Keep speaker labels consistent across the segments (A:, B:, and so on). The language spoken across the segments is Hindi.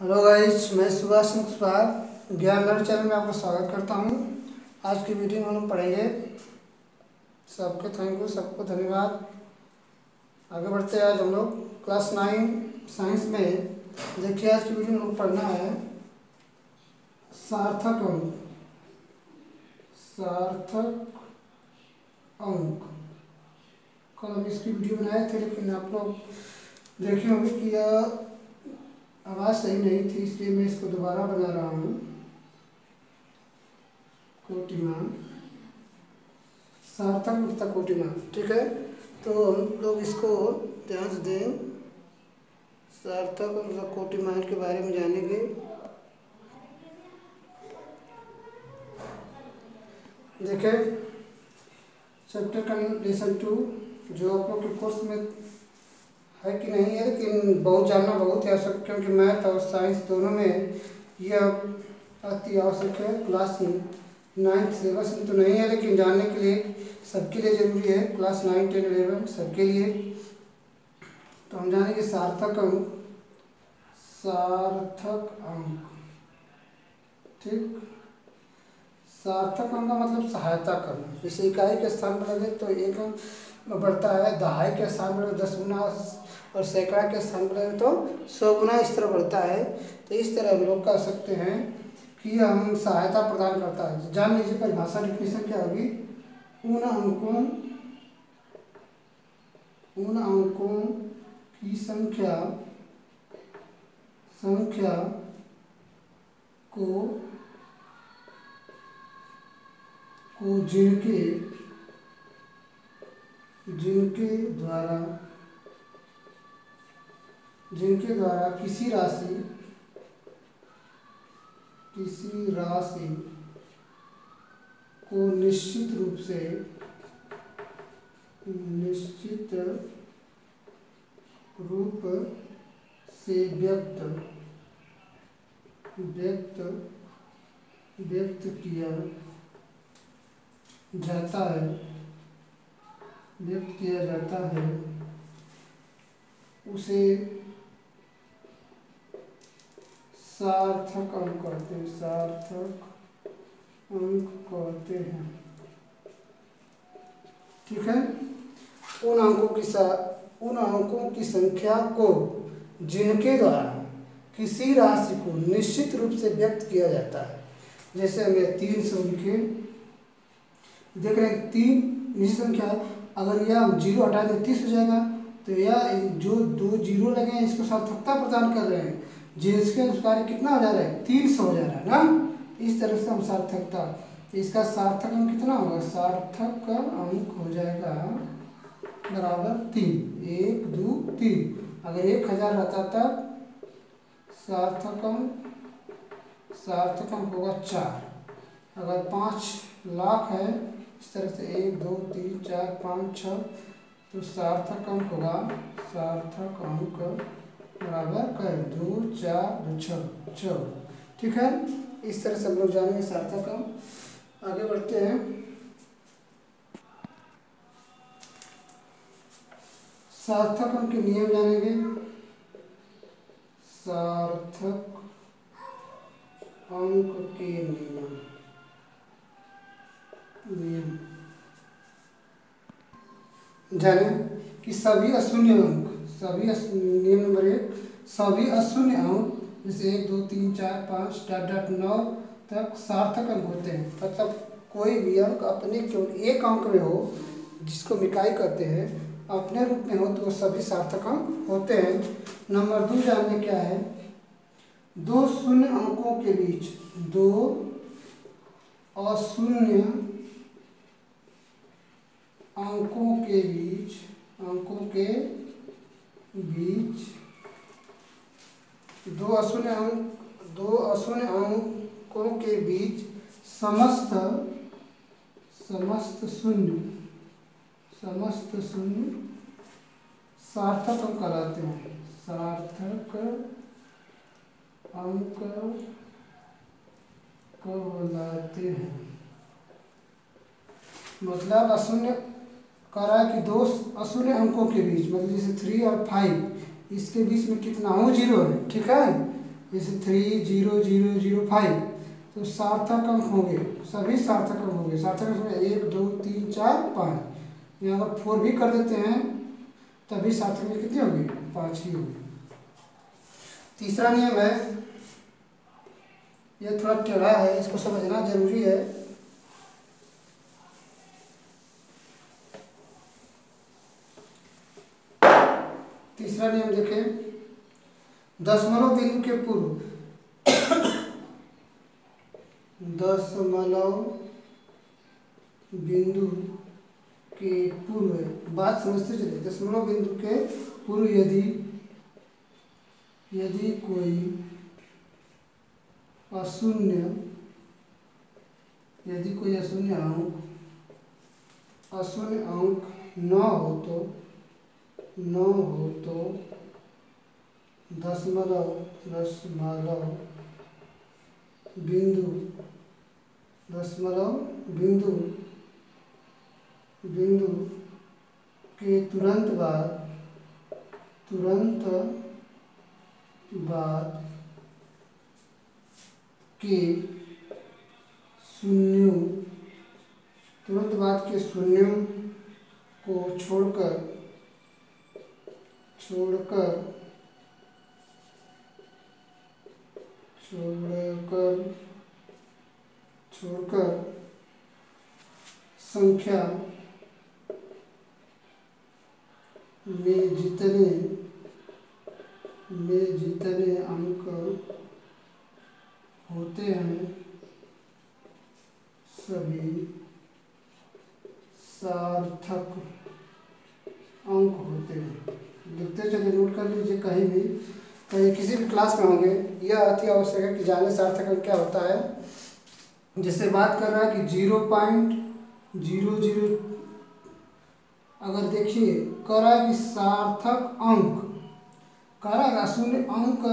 A: हेलो गाइस, मैं सुभाष सिंह कुशवाहा ज्ञान लर्न चैनल में आपका स्वागत करता हूं। आज की वीडियो में हम लोग पढ़ेंगे। सबके थैंक यू, सबको धन्यवाद। आगे बढ़ते हैं। आज हम लोग क्लास 9 साइंस में देखिए, आज की वीडियो में हम लोग पढ़ना है सार्थक अंक। सार्थक अंक कल हम इसकी वीडियो बनाए थे, लेकिन आप लोग देखे होंगे कि यह आवाज़ सही नहीं थी, इसलिए मैं इसको दोबारा बना रहा हूँ। कोटिमान, सार्थक तथा कोटिमान, ठीक है। तो हम लोग इसको ध्यान से दें। सार्थक और कोटिमान के बारे में जानेंगे। देखें, चैप्टर का लेसन 2 जो आप लोग के कोर्स में है कि नहीं है, लेकिन बहुत जानना बहुत ही आवश्यक, क्योंकि मैथ और साइंस दोनों में यह अति आवश्यक है। क्लास 9 सिलेबस में तो नहीं है, लेकिन जानने के लिए सबके लिए ज़रूरी है। क्लास 9, 10, 11 सबके लिए। तो हम जानेंगे सार्थक अंक। सार्थक अंक, ठीक। सार्थक अंक का मतलब सहायता करना। जैसे इकाई के स्थान पर लगे तो एक अंक बढ़ता है, दहाई के स्थान पर 10 गुना, और सैकड़ा के स्थान पर लगे तो 100 गुना इस तरह बढ़ता है। तो इस तरह हम लोग कह सकते हैं कि हम सहायता प्रदान करता है। जान लीजिए परिभाषा, डिफिनेशन क्या होगी। उन अंकों की संख्या को जिनके द्वारा किसी राशि को निश्चित रूप से व्यक्त किया जाता है उसे सार्थक अंक कहते हैं। ठीक है। उन अंकों की संख्या को जिनके द्वारा किसी राशि को निश्चित रूप से व्यक्त किया जाता है। जैसे हमें 300 लिखे, देख रहे हैं 3 निश्चित संख्या है। अगर यह हम 0 हटा दें 30 हो जाएगा। तो यह जो 2 0 लगे हैं, इसको सार्थकता प्रदान कर रहे हैं, जिसके अनुसार कितना हो जा रहा है, 300 हो जा रहा है ना। इस तरह से हम सार्थकता, इसका सार्थक अंक कितना होगा, सार्थक का अंक हो जाएगा बराबर 3। 1 2 3। अगर 1000 रहता तब सार्थक अंक होगा 4। अगर 5 लाख है, इस तरह से 1 2 3 4 5 6, तो सार्थक अंक होगा, सार्थक अंक बराबर कर 2 4 2 6। ठीक है। इस तरह से हम लोग जानेंगे सार्थक अंक। आगे बढ़ते हैं। सार्थक अंक के नियम जानेंगे। सार्थक अंक के नियम जाने कि सभी अशून्य अंक, नियम नंबर 1, सभी अशून्य अंक जैसे 1 2 3 4 5 .9 तक सार्थक अंक होते हैं। मतलब कोई भी अंक अपने केवल एक अंक में हो, जिसको हम इकाई कहते हैं, अपने रूप में हो, तो वो सभी सार्थक अंक होते हैं। नंबर 2 जानने क्या है, 2 शून्य अंकों के बीच, 2 अशून्य अंकों के बीच दो अशून्य अंकों के बीच समस्त शून्य सार्थक अंक कहलाते हैं। सार्थक अंक कहलाते हैं। मतलब अशून्य कह रहा है कि 2 अशून्य अंकों के बीच, मतलब जैसे 3 और 5, इसके बीच में कितना हो, 0 है। ठीक है। जैसे 30005, तो सार्थक अंक होंगे, सभी सार्थक अंक होंगे। सार्थक अंक 1 2 3 4 5, यहाँ अगर 4 भी कर देते हैं तभी सार्थक में कितनी होगी? 5 ही होगी। तीसरा नियम है, यह थोड़ा टेढ़ा है, इसको समझना जरूरी है। तीसरा नियम देखें, दशमलव बिंदु के पूर्व दशमलव बिंदु के पूर्व, बात समझते चलिए, दशमलव बिंदु के पूर्व यदि कोई अशून्य अंक न हो तो दशमलव बिंदु के तुरंत बाद के शून्यों को छोड़कर संख्या में जितने अंक होते हैं सभी सार्थक अंक होते हैं। लिखते चलिए, नोट कर लीजिए, कहीं किसी भी क्लास में होंगे, यह अति आवश्यक है कि जाने सार्थक अंक क्या होता है। जैसे बात कर रहा है कि 0.00, अगर देखिए कह रहा है कि सार्थक अंक, कह रहा है शून्य अंक,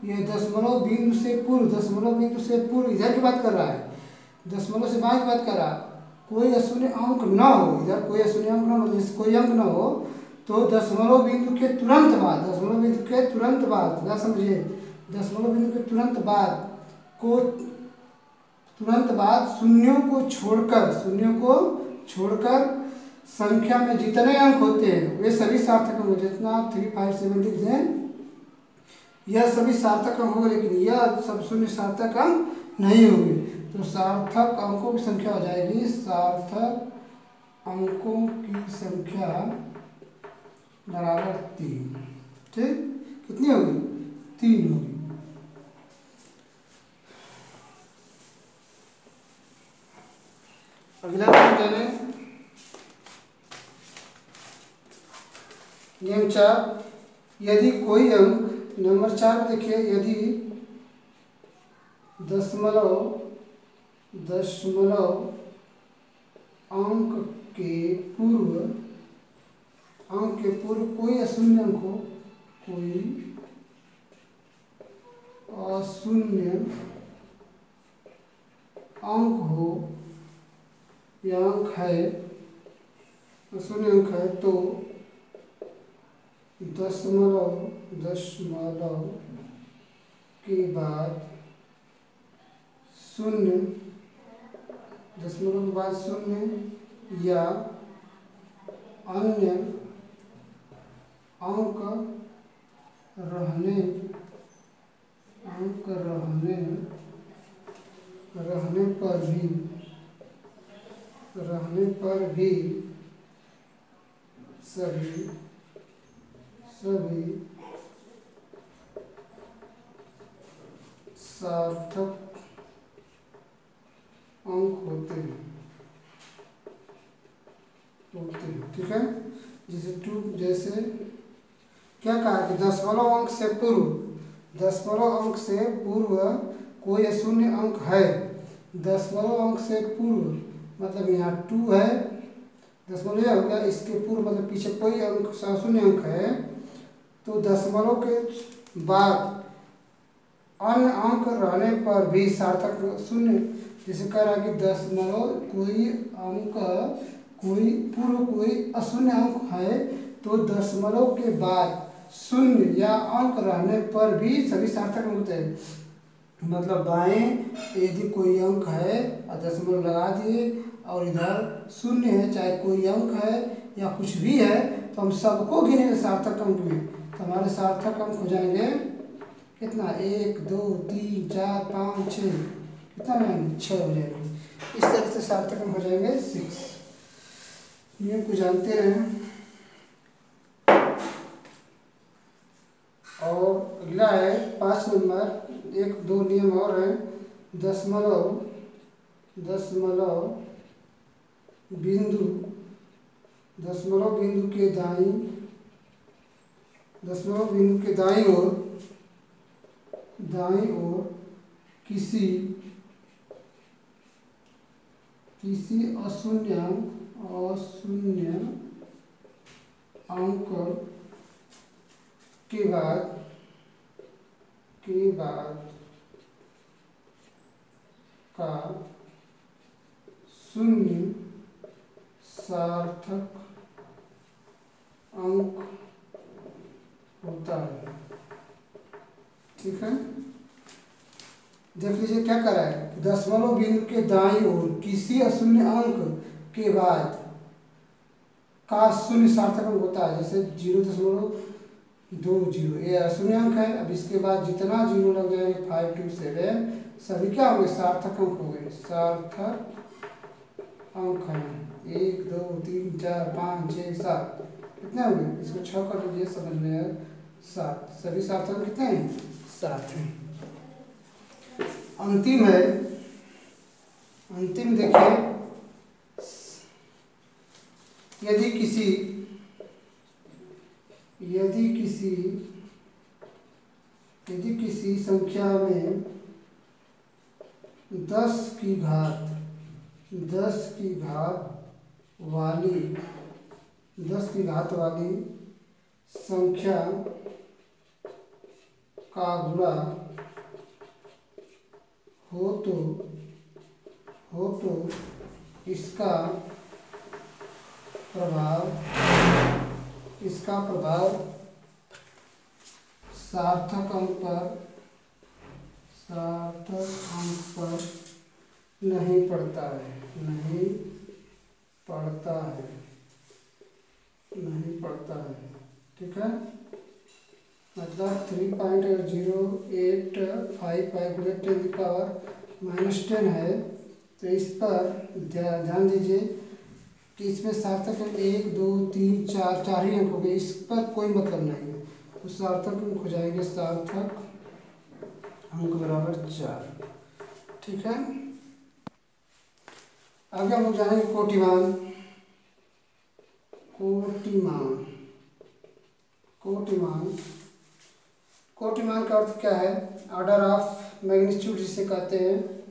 A: ये दशमलव बिंदु से पूर्व इधर की बात कर रहा है, दशमलव से बाद की बात कर रहा है। कोई अशून्य अंक न हो, इधर कोई अशून्य अंक न हो, जैसे कोई अंक न हो, तो दशमलव बिंदु के तुरंत बाद, समझिए, दशमलव बिंदु के तुरंत बाद शून्यों को छोड़कर संख्या में जितने अंक होते हैं वे सभी सार्थक अंक। जितना आप 3 5 7 लिख दें, यह सभी सार्थक अंक होंगे, लेकिन यह सब शून्य सार्थक अंक नहीं होंगे। तो सार्थक अंकों की संख्या हो जाएगी, सार्थक अंकों की संख्या बराबर 3। ठीक, कितनी होगी? 3 होगी। अगला नियम जाने, नियम 4, यदि कोई अंक, नंबर 4 देखिए, यदि दशमलव अंक के पूर्व कोई अशून्य अंक हो या अशून्य अंक है, तो दशमलव के बाद शून्य या अन्य अंक रहने पर भी सभी सार्थक अंक होते हैं। ठीक है, जैसे क्या कहा कि दशमलव अंक से पूर्व कोई शून्य अंक है। दशमलव अंक से पूर्व मतलब यहाँ 2 है, दशमलव हो गया, इसके पूर्व मतलब पीछे कोई अंक शून्य अंक है, तो दशमलव के बाद अन्य अंक रहने पर भी सार्थक शून्य। जैसे कह रहा है कि दशमलव कोई अशून्य अंक है, तो दशमलव के बाद शून्य या अंक रहने पर भी सभी सार्थक अंक होते हैं। मतलब बाएं यदि कोई अंक है और दशमलव लगा दिए और इधर शून्य है, चाहे कोई अंक है या कुछ भी है, तो हम सबको गिनेंगे सार्थक अंक में। तो हमारे सार्थक अंक हो जाएंगे कितना, 1 2 3 4 5 6, कितना हो जाएंगे, 6 हो जाएंगे। इस तरह से सार्थक अंक हो जाएंगे 6। नियम को जानते रहें। और अगला है 5 नंबर, 1 2 नियम और है। दशमलव बिंदु के दाईं ओर किसी अशून्य अंक के बाद का शून्य सार्थक अंक होता है। ठीक है, देख लीजिए क्या कर रहा है। दशमलव बिंदु के दाईं ओर किसी अशून्य अंक के बाद का शून्य सार्थक अंक होता है। जैसे 0.20 ये अशून्य अंक है। अब इसके बाद जितना जीरो लग जाएंगे 5 2 7 सभी क्या होंगे, सार्थक अंक हो गए। सार्थक अंक हैं 1 2 3 4 5 6 7, कितने हो गए, इसको 6 कर लीजिए, समझ में आया, 7। सभी सार्थक अंक कितने हैं, 7 हैं। अंतिम है, अंतिम देखिए, यदि किसी संख्या में 10 की घात वाली संख्या का गुणा हो तो इसका प्रभाव सार्थक अंक पर नहीं पड़ता है। ठीक है, मतलब 3.0855 है। तो इस पर ध्यान दीजिए कि इसमें सार्थक अंक 1 2 3 4 ही अंक हो गए, इस पर कोई मतलब नहीं है। तो सार्थक अंक हो जाएंगे, सार्थक अंक बराबर 4। ठीक है, आगे हम लोग जानेंगे कोटिमान का अर्थ क्या है, ऑर्डर ऑफ मैग्नीट्यूड जिसे कहते हैं।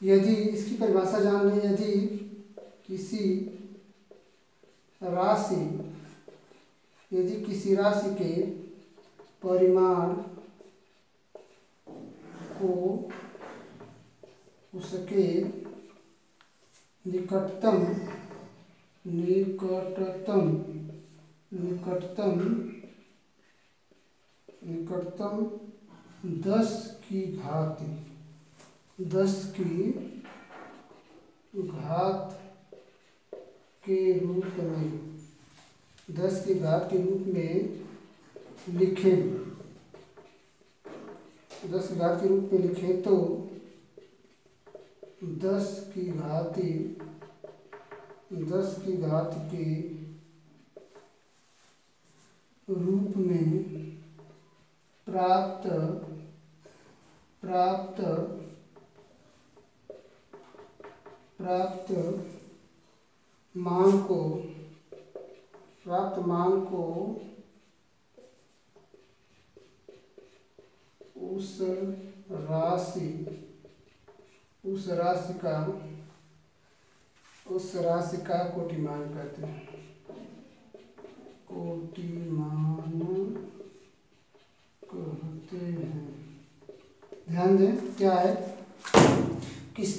A: यदि इसकी परिभाषा जान लें, यदि किसी राशि के परिमाण को उसके निकटतम 10 की घात के रूप में लिखें, तो 10 की घात के रूप में प्राप्त मान को उस राशि का कोटिमान कहते हैं। ध्यान दें क्या है,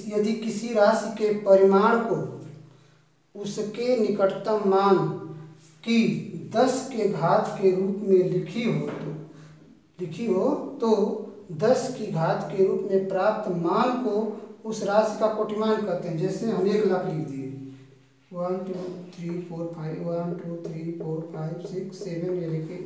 A: यदि किसी राशि के परिमाण को उसके निकटतम मान कि 10 के घात के रूप में लिखी हो तो 10 की घात के रूप में प्राप्त मान को उस राशि का कोटिमान कहते हैं। जैसे हम 1 लाख लिख दिए, 1 2 3 4 5 1 2 3 4 5 6 7 ये लिखे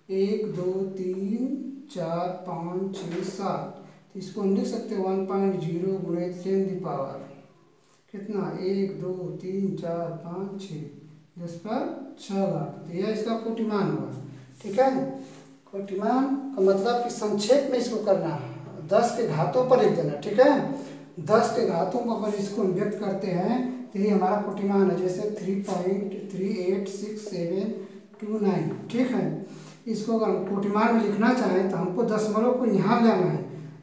A: 1 2 3 4 5 6 7। तो इसको हम लिख सकते हैं 1.0 गुणे 10 की पावर कितना 1 2 3 4 5 6 10 पर 6 घात। तो यह इसका कोटिमान होगा। ठीक है, कोटिमान का मतलब कि संक्षेप में इसको करना है, 10 के घातों पर लिख देना। ठीक है, 10 के घातों पर इसको हम व्यक्त करते हैं तो ये हमारा कोटिमान है। जैसे 3.3866729। ठीक है, इसको अगर हम कोटिमान में लिखना चाहें तो हमको दशमलव को यहाँ लाना है।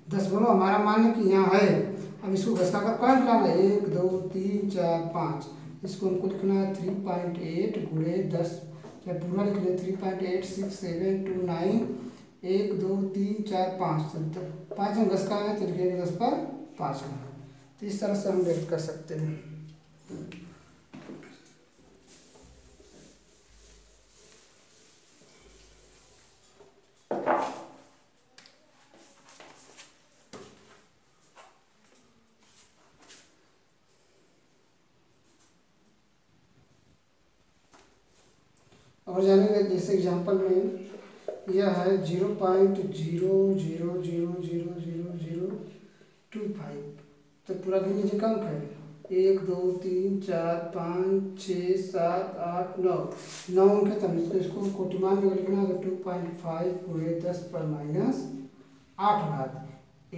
A: दशमलव हमारा मान लें कि यहाँ है, अब इसको घसका कर कहाँ लाना है 1 2 3 4 5। इसको हमको लिखना है 3.8 गुणे 10, या पूरा लिख लें 3.86729 1 2 3 4 5। 5 हम घसका है तो लिखेंगे 10 पर 5 घात। तो इस तरह से हम व्यक्त कर सकते हैं। और जानेंगे जैसे एग्जांपल में यह है 0.00000025। तो पूरा गिन लीजिए का अंक है 1 2 3 4 5 6 7 8 9 अंक है। तब इसको कोटिमान में लिखना है 2.5 गुणे 10 पर -8 घात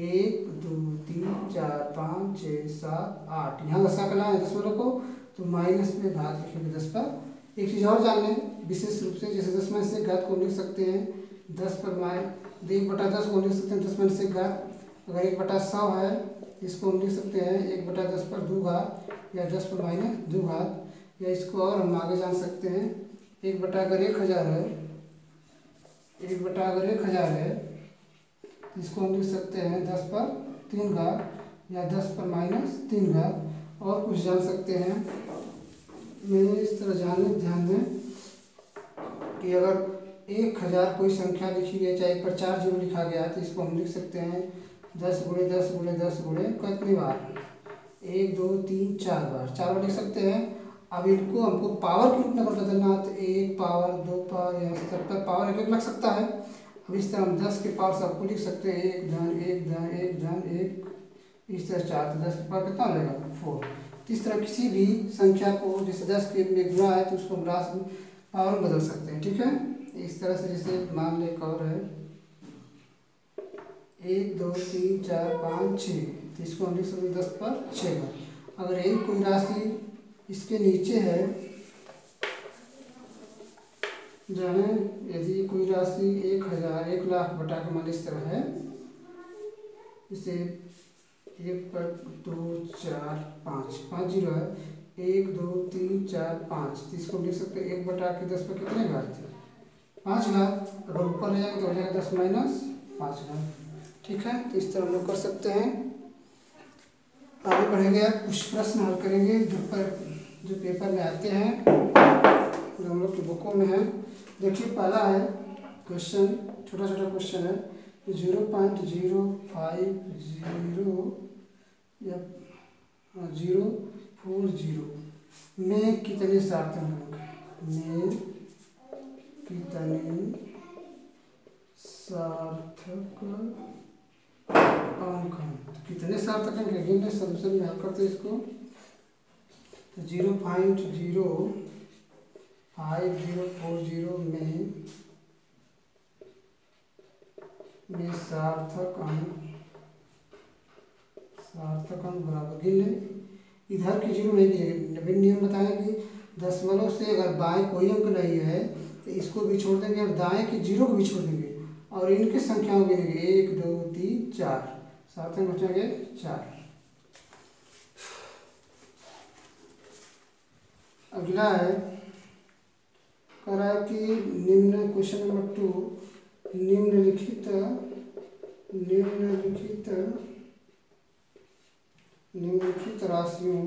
A: 1 2 3 4 5 6 7 8। यहाँ घसा करना है दशमलव को तो माइनस में घात लिखेंगे 10 पर। एक चीज़ और जान लें विशेष रूप से, जैसे 10 में से घात को लिख सकते हैं 10 पर 1/10 को लिख सकते हैं 10 में से घात। अगर 1/100 है इसको हम लिख सकते हैं 1/10 पर 2 घात या 10 पर -2 घात। या इसको और हम आगे जान सकते हैं 1/1000 है, 1/1000 है इसको हम लिख सकते हैं 10 पर 3 घात या 10 पर -3 घात। और कुछ जान सकते हैं मैंने इस तरह ध्यान दें कि अगर 1000 कोई संख्या लिखी गई चाहे 1 पर 4 जीरो लिखा गया तो इसको हम लिख सकते हैं 10 गुणे 10 गुणे 10 गुणे कितनी बार 1 2 3 4 बार, 4 बार लिख सकते हैं। अब इनको हमको पावर के रूप में अगर बदलना है तो 1 पावर 2 पावर या इस तरह पर पावर एक लग सकता है। अब इस तरह हम 10 के पावर सबको लिख सकते हैं 1 धन 1 धन 1 धन 1 इस तरह 4। तो 10 के पावर कितना हो जाएगा 4। तो इस तरह किसी भी संख्या को जैसे 10 के में गुणा है तो उसको हम राशि में पावर बदल सकते हैं। ठीक है, इस तरह से जैसे मान लें एक और है 1 2 3 4 5 6। तो इसको हम लिख सकते हैं 10 पर 6 घात। अगर यही कोई राशि इसके नीचे है, जाने यदि कोई राशि 1000 1 लाख बटा के मान इस तरह है, इसे 1 पर 2 4 5 जीरो है 1 2 3 4 5। तो इसको लिख सकते हैं 1/10 पर कितने घात थे 5 घात। अगर ऊपर ले जाएंगे तो हो जाएगा 10 - 5 घात। ठीक है, तो इस तरह हम लोग कर सकते हैं। आगे बढ़ेंगे, कुछ प्रश्न हल करेंगे जो पेपर में आते हैं, जो हम लोग की बुकों में है। देखिए पहला है क्वेश्चन, छोटा छोटा क्वेश्चन है 0.050 या 040 में कितने सार्थक अंक हैं, में कितने सार्थक अंक हैं। कितने सार्थक अंक है गिनने सोल्यूशन में हल करते हैं इसको। तो 0.05040 में सार्थक अंक बराबर गिन लें। इधर की जीरो नहीं गिनेंगे, नवीन नियम बताएं कि दशमलव से अगर बाएं कोई अंक नहीं है तो इसको भी छोड़ देंगे और दाएं की जीरो को भी छोड़ देंगे और इनकी संख्याओं गिनेंगे 1 2 3 4। सार्थक बचेंगे 4। अगला है कह रहा है कि निम्न क्वेश्चन नंबर 2 निम्नलिखित राशियों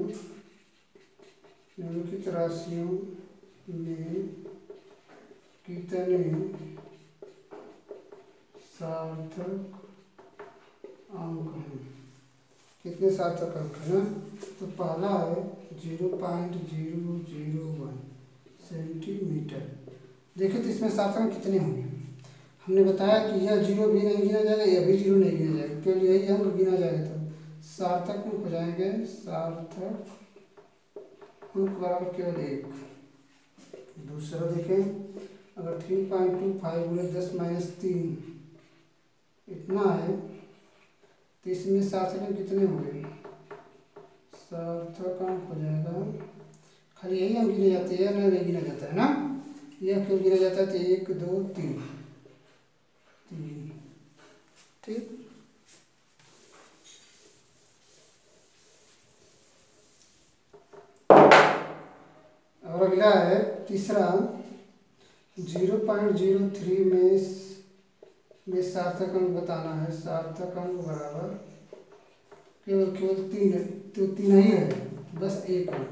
A: में कितने सार्थक अंक हैं, कितने सार्थक अंक है ना। तो पहला है 0.001 सेंटीमीटर। देखिए तो इसमें सार्थक अंक कितने होंगे। हमने बताया कि यह जीरो भी नहीं गिना जाएगा, यह भी जीरो नहीं गिना जाएगा, केवल यही अंक गिना जाएगा। तो सार्थक अंक हो जाएंगे, सार्थक अंक बराबर केवल 1। दूसरा देखें, अगर 3.25 गुणे 10-3 इतना है तो इसमें सार्थक अंक कितने होंगे। सार्थक अंक हो जाएगा, खाली यही अंक गिने जाते हैं, नहीं गिना जाता है ना। यह क्यों गिना जाता है तो 1 2 3 ठीक। और अगला है तीसरा 0.03 में सार्थक अंक बताना है। सार्थक अंक बराबर केवल 3 तो 3 ही है, बस 1 अंक,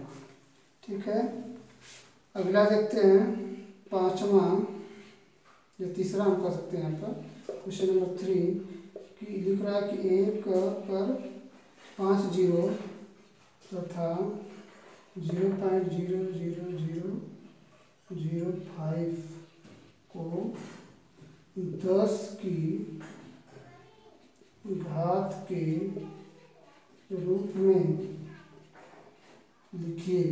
A: ठीक है। अगला देखते हैं पांचवा, जो तीसरा हम कर सकते हैं यहाँ पर क्वेश्चन नंबर 3 कि लिख रहा है कि 1 पर 5 जीरो तथा 0.00005 को 10 की घात के रूप में लिखिए।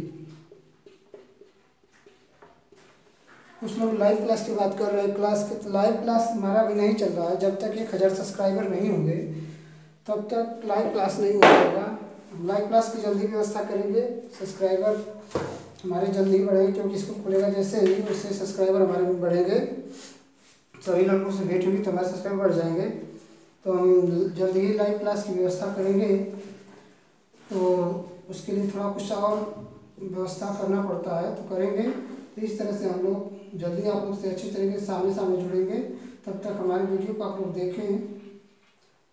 A: कुछ लोग लाइव क्लास की बात कर रहे हैं, क्लास के, तो लाइव क्लास हमारा भी नहीं चल रहा है। जब तक 1000 सब्सक्राइबर नहीं होंगे तब तक लाइव क्लास नहीं हो पाएगा। हम लाइव क्लास की जल्दी व्यवस्था करेंगे, सब्सक्राइबर हमारे जल्दी ही बढ़ेंगे, क्योंकि इसको खुलेगा जैसे ही उससे सब्सक्राइबर हमारे भी बढ़ेंगे। सभी लड़कों से भेंट होगी तो हमारे सब्सक्राइबर बढ़ जाएंगे। तो हम जल्दी ही लाइव क्लास की व्यवस्था करेंगे। तो उसके लिए थोड़ा कुछ और व्यवस्था करना पड़ता है, तो करेंगे। तो इस तरह से हम लोग जल्दी आप लोग से अच्छी तरीके से सामने सामने जुड़ेंगे। तब तक हमारे वीडियो को आप लोग देखें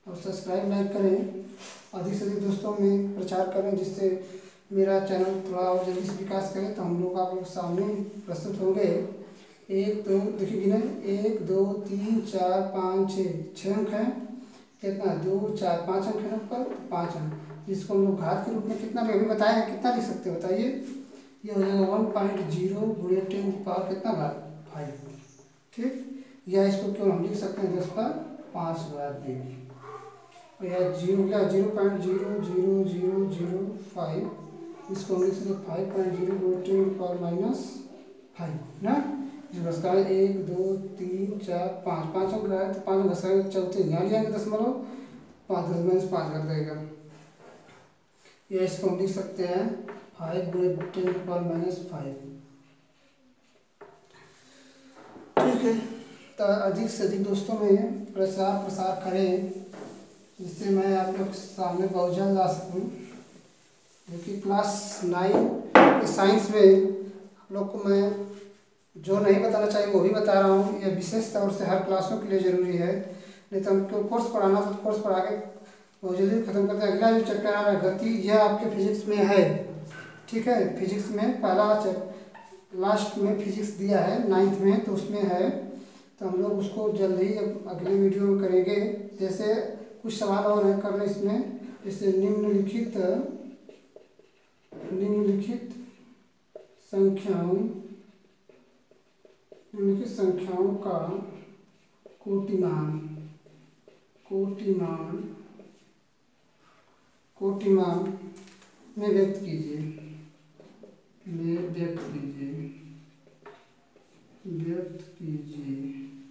A: और सब्सक्राइब लाइक करें, अधिक से अधिक दोस्तों में प्रचार करें, जिससे मेरा चैनल थोड़ा और जल्दी से विकास करे। तो हम लोग आप लोग सामने प्रस्तुत होंगे। 1 2 देखिए गिने, 1 2 3 4 5 6 अंक हैं। कितना 2 4 5 अंक है ऊपर, 5 अंक, जिसको हम लोग घात के रूप में कितना अभी बताया है, कितना लिख सकते हैं बताइए। ये हो जाएगा 1.0 गुणे 10 की पावर कितना घात 5, ठीक। या इसको क्यों हम लिख सकते हैं 10 पर 5 घात 2, और यह 0.00005, इसको हम लिख सकते हैं 5.0 गुणे 10 की पावर -5 ना। जो घसका 1 2 3 4 5 अंक है, तो 5 घसका चौथे यहाँ ले आएंगे दशमलव, 5 10 -5 कर देगा। या इसको हम लिख सकते हैं 5 गुणे 10 की पावर -5, ठीक है। तो अधिक से अधिक दोस्तों में प्रसार करें, जिससे मैं आप लोग सामने बहुत जल्द आ सकूँ। क्योंकि क्लास 9 साइंस में आप लोग को मैं जो नहीं बताना चाहिए वो भी बता रहा हूँ। यह विशेष तौर से हर क्लासों के लिए ज़रूरी है, नहीं तो हमको कोर्स पढ़ाना तो कोर्स पढ़ा के बहुत जल्दी खत्म करते हैं। अगला जो चैप्टर आ रहा है गति, यह आपके फिजिक्स में है, ठीक है। फिजिक्स में पहला लास्ट में फिजिक्स दिया है 9th में, तो उसमें है। तो हम लोग उसको जल्द ही अगले वीडियो में करेंगे। जैसे कुछ सवाल और है करने इसमें, जैसे निम्नलिखित संख्याओं का कोटिमान में व्यक्त कीजिए,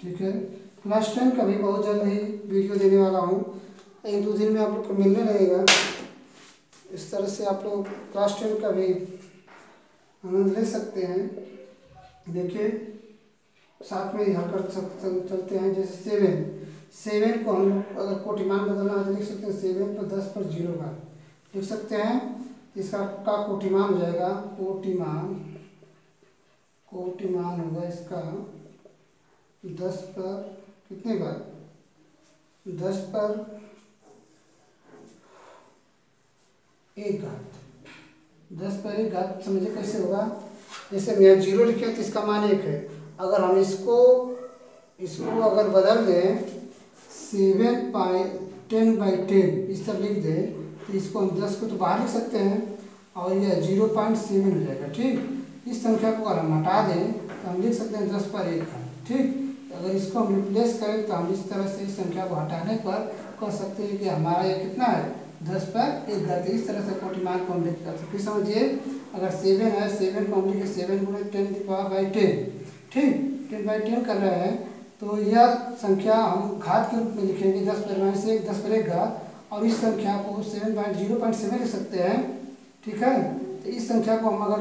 A: ठीक है। क्लास 10 का भी बहुत जल्द ही वीडियो देने वाला हूँ, 1-2 दिन में आप लोग को मिलने लगेगा। इस तरह से आप लोग क्लास 10 का भी आनंद ले सकते हैं। देखिए साथ में यहाँ कर चलते हैं। जैसे 7 को हम लोग अगर कोटिमान बदलना है तो लिख सकते हैं 7 पर 10 पर 0 का लिख सकते हैं। इसका कोटिमान हो जाएगा, कोटिमान होगा इसका 10 पर कितने बार, 10 पर 1 घात, 10 पर 1 घात समझिए कैसे होगा। जैसे हम यहाँ 0 लिखे तो इसका मान 1 है। अगर हम इसको अगर बदल दें 10/10 इस तरह लिख दें तो इसको हम 10 को तो बाहर लिख सकते हैं और यह 0.7 हो जाएगा। ठीक, इस संख्या को अगर हम हटा दें तो हम लिख सकते हैं 10 पर 1 घात। ठीक, अगर इसको हम रिप्लेस करें तो हम इस तरह से इस संख्या को हटाने पर कह सकते हैं कि हमारा ये कितना है 10 पर 1 घात। इस तरह से कोटिमान को हम लिख कर सकते। समझिए अगर 7 है, 7 को हम लिखे 7 × 10⁻10। ठीक, 10/10 कर रहे हैं तो यह संख्या हम घात के रूप में लिखेंगे 10 पर -1 10 पर 1 घात, और इस संख्या को 0.7 लिख सकते हैं। ठीक है, तो इस संख्या को हम अगर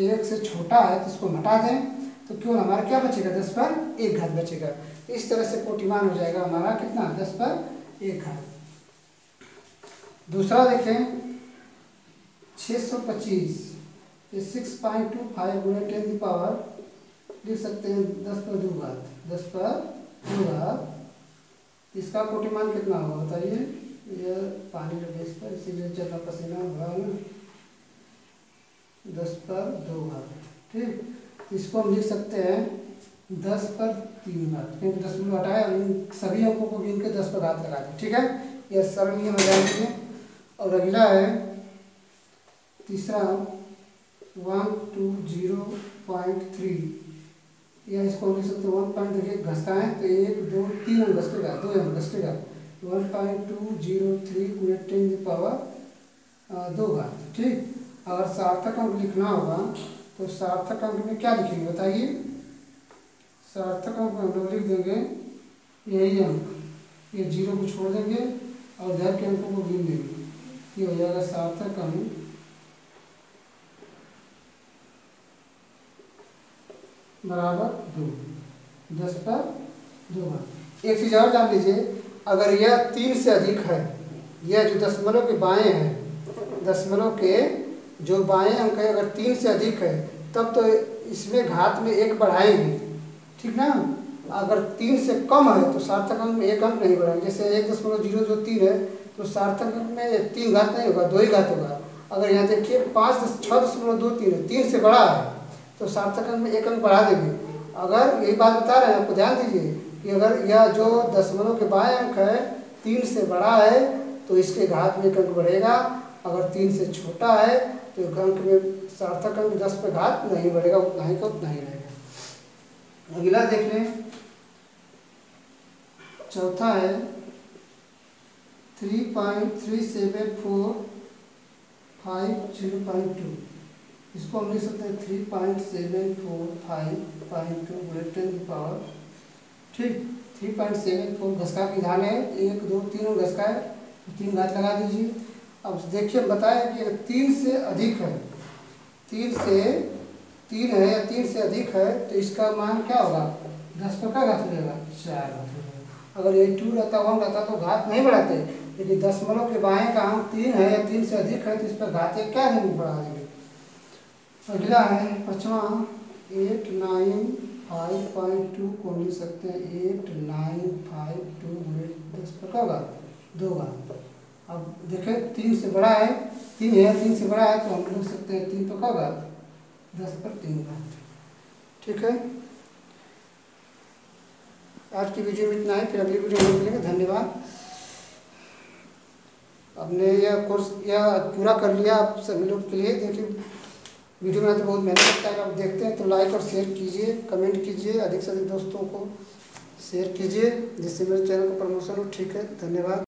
A: 1 से छोटा है तो इसको हटा दें तो केवल हमारा क्या बचेगा 10 पर 1 घात बचेगा। इस तरह से कोटिमान हो जाएगा हमारा कितना 10 पर 1 घात। दूसरा देखें 625, 6.25 × 10⁻, लिख सकते हैं 10 पर 2 घात, 10 पर 2 घात। इसका कोटिमान कितना होगा बताइए। यह पानी लगे इस पर इसीलिए चलना पसीना हो रहा है ना। 10 पर 2 घात। ठीक, इसको हम लिख सकते हैं 10 पर 3 घात, क्योंकि 10 हटाए और इन सभी अंकों को गिन के 10 पर घात लगा दें। ठीक है, यह सरल नियम हो जाएंगे। और अगला है तीसरा 120.3, या इसको लिख सकते हैं 1 पॉइंट, देखिए घसकाएँ तो 1 2 3 अंक घसकेगा, 2 अंक घसकेगा। 1.203 × 10⁻2 घात। ठीक, अगर सार्थक अंक लिखना होगा तो सार्थक अंक में क्या लिखेंगे बताइए। सार्थक अंक हम लोग लिख देंगे यही अंक, ये 0 को छोड़ देंगे और इधर के अंकों को गिन देंगे। ये हो जाएगा सार्थक अंक बराबर 2, 10 पर 2 घात। एक चीज़ और जान लीजिए, अगर यह 3 से अधिक है, यह जो दशमलव के बाएं हैं, दशमलव के जो बाएं अंक है अगर 3 से अधिक है तब तो इसमें घात में 1 बढ़ाएंगे। ठीक ना, अगर 3 से कम है तो सार्थक अंक में 1 अंक नहीं बढ़ाएंगे। जैसे 1.003 है तो सार्थक अंक में 3 घात नहीं होगा, 2 ही घात होगा। अगर यहाँ देखिए 6.23 है, 3 से बड़ा है तो सार्थक अंक में 1 अंक बढ़ा देंगे। अगर यही बात बता रहे हैं आपको, ध्यान दीजिए कि अगर यह जो दशमलव के बाएं अंक है 3 से बड़ा है तो इसके घात में 1 अंक बढ़ेगा। अगर 3 से छोटा है तो अंक में सार्थक अंक 10 पर घात नहीं बढ़ेगा, उतना ही का उतना ही रहेगा। अगला देख लें, चौथा है 3.3745 इसको हम लिख सकते हैं 3.745 × 10⁻। ठीक, 3.74 घसका की ध्यान है 1 2 3 घसका है, 3 घात लगा दीजिए। अब देखिए बताया कि अगर 3 से अधिक है, 3 है या 3 से अधिक है तो इसका मान क्या होगा 10 पर क्या घात हो जाएगा 4 घात हो जाएगा। अगर ये 2 रहता 1 रहता तो घात नहीं बढ़ाते, लेकिन दशमलव के बाएं का अंक 3 है या 3 से अधिक है तो इस पर घात 1 क्या देंगे बढ़ा देंगे। अगला है 5वां 895.2 को लिख सकते हैं 8952 × 10 पर क्या होगा 2 घात। अब देखें 3 से बड़ा है, 3 है, 3 से बड़ा है तो हम लिख सकते हैं 3 पर क्या होगा 10 पर 3 घात। ठीक है, आज की वीडियो में इतना है, फिर अगली वीडियो में मिलेंगे। धन्यवाद। हमने यह कोर्स पूरा कर लिया आप सभी लोग के लिए। देखिए वीडियो में तो बहुत मेहनत लगता है, आप देखते हैं तो लाइक और शेयर कीजिए, कमेंट कीजिए, अधिक से अधिक दोस्तों को शेयर कीजिए जिससे मेरे चैनल का प्रमोशन हो। ठीक है, धन्यवाद।